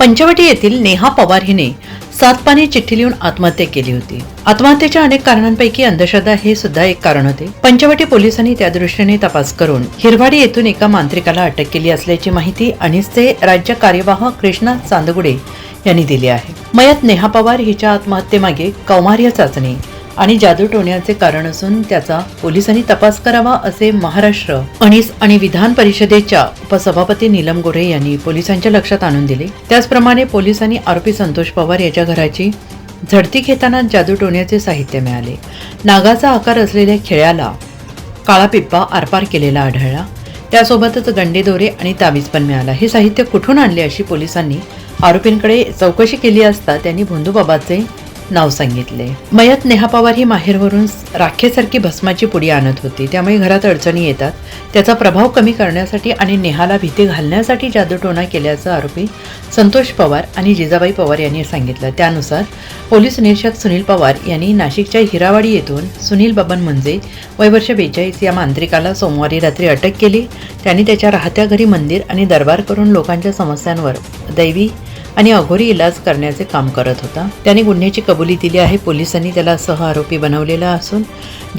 पंचवटी येथील नेहा पवार हिने सातपानी चिठ्ठी लिहून आत्महत्या केली होती। आत्महत्येच्या अनेक कारणांपैकी अंधश्रद्धा हे सुद्धा एक कारण होते। पंचवटी पोलिसांनी त्या दृष्टीने तपास करून हिरवाडी येथून एका मांत्रिकाला अटक केली असल्याची माहिती अनिसचे राज्य कार्यवाह कृष्णा चांदगुडे यांनी दिली आहे। मयत नेहा पवार हिच्या आत्महत्येमागे कौमार्य चाचणी आणि जादूटोण्याचे कारण असून त्याचा पोलिसांनी तपास करावा असे महाराष्ट्र अनिस आणि विधान परिषदेच्या उपसभापती नीलम गोरे यांनी पोलिसांच्या लक्षात आणून दिले। त्याचप्रमाणे पोलिसांनी आरोपी संतोष पवार याच्या घराची झडती घेताना जादूटोण्याचे साहित्य मिळाले। नागाचा आकार असलेल्या खिळ्याला काळा पिप्पा आरपार केलेला आढळला। त्यासोबतच गंडे दोरे आणि ताबीज पण मिळाला। हे साहित्य कुठून आणले अशी पोलिसांनी आरोपींकडे चौकशी केली असता त्यांनी भोंदूबाबाचे नाव सांगितले। मयत नेहा पवार ही माहेरवरून राखेसारखी भस्माची पुडी आणत होती, त्यामुळे घरात अडचणी येतात। त्याचा प्रभाव कमी करण्यासाठी आणि नेहाला भीती घालण्यासाठी जादूटोणा केल्याचं आरोपी संतोष पवार आणि जिजाबाई पवार यांनी सांगितलं। त्यानुसार पोलीस निरीक्षक सुनील पवार यांनी नाशिकच्या हिरावाडी येथून सुनील बबन म्हणजे वय वर्ष 42 या मांत्रिकाला सोमवारी रात्री अटक केली। त्यांनी त्याच्या राहत्या घरी मंदिर आणि दरबार करून लोकांच्या समस्यांवर दैवी आणि अघोरी इलाज करण्याचे काम करत होता। त्याने गुन्ह्याची कबुली दिली आहे। पोलिसांनी त्याला सह आरोपी बनवलेला असून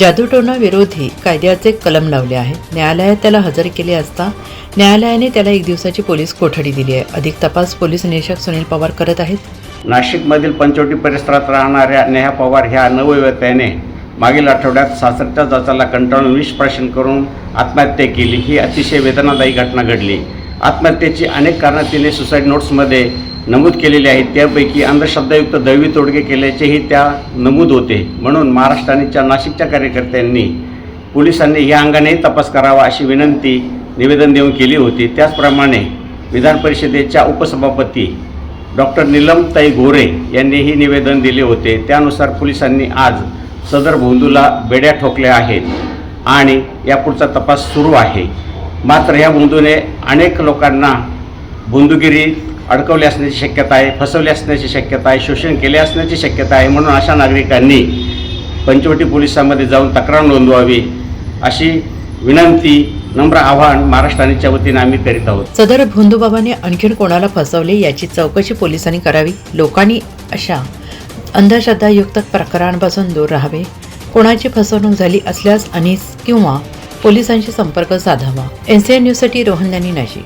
जादूटोणा विरोधी कायद्याचे कलम लावले आहे। न्यायालयात त्याला हजर केले असता न्यायालयाने त्याला 1 दिवसाची पोलीस कोठडी दिली आहे। अधिक तपास पोलीस निरीक्षक सुनील पवार करत आहेत। नाशिकमधील पंचवटी परिसरात राहणाऱ्या नेहा पवार ह्या नवविवाहितेने मागील आठवड्यात सासरच्या जाचाला कंटाळून विष प्राशन करून आत्महत्या केली। ही अतिशय वेदनादायी घटना घडली। आत्महत्येची अनेक कारणं तिने सुसाईड नोट्समध्ये नमूद केलेले आहेत। त्यापैकी अंधश्रद्धायुक्त दैवी तोडगे केल्याचेही त्या नमूद होते। म्हणून महाराष्ट्राच्या नाशिकच्या कार्यकर्त्यांनी पोलिसांनी या अंगानेही तपास करावा अशी विनंती निवेदन देऊन केली होती। त्याचप्रमाणे विधान परिषदेच्या उपसभापती डॉक्टर नीलमताई गोरे यांनीही निवेदन दिले होते। त्यानुसार पोलिसांनी आज सदर भोंदूला बेड्या ठोकल्या आहेत आणि यापुढचा तपास सुरू आहे। मात्र या भोंदूने अनेक लोकांना भोंदूगिरी अडकवले असण्याची शक्यता आहे, फसवले असण्याची शक्यता आहे, शोषण केले असण्याची शक्यता आहे। म्हणून अशा नागरिकांनी पंचवटी पोलिसांमध्ये जाऊन तक्रार नोंदवावी अशी विनंती, नम्र आवाहन महाराष्ट्राच्या वतीने आम्ही करीत आहोत। सदर भोंदूबाबाने आणखीन कोणाला फसवले याची चौकशी पोलिसांनी करावी। लोकांनी अशा अंधश्रद्धायुक्त प्रकारांपासून दूर राहावे। कोणाची फसवणूक झाली असल्यास अनिस किंवा पोलिसांशी संपर्क साधावा। NCN न्यूजसाठी रोहन यांनी नाशिक।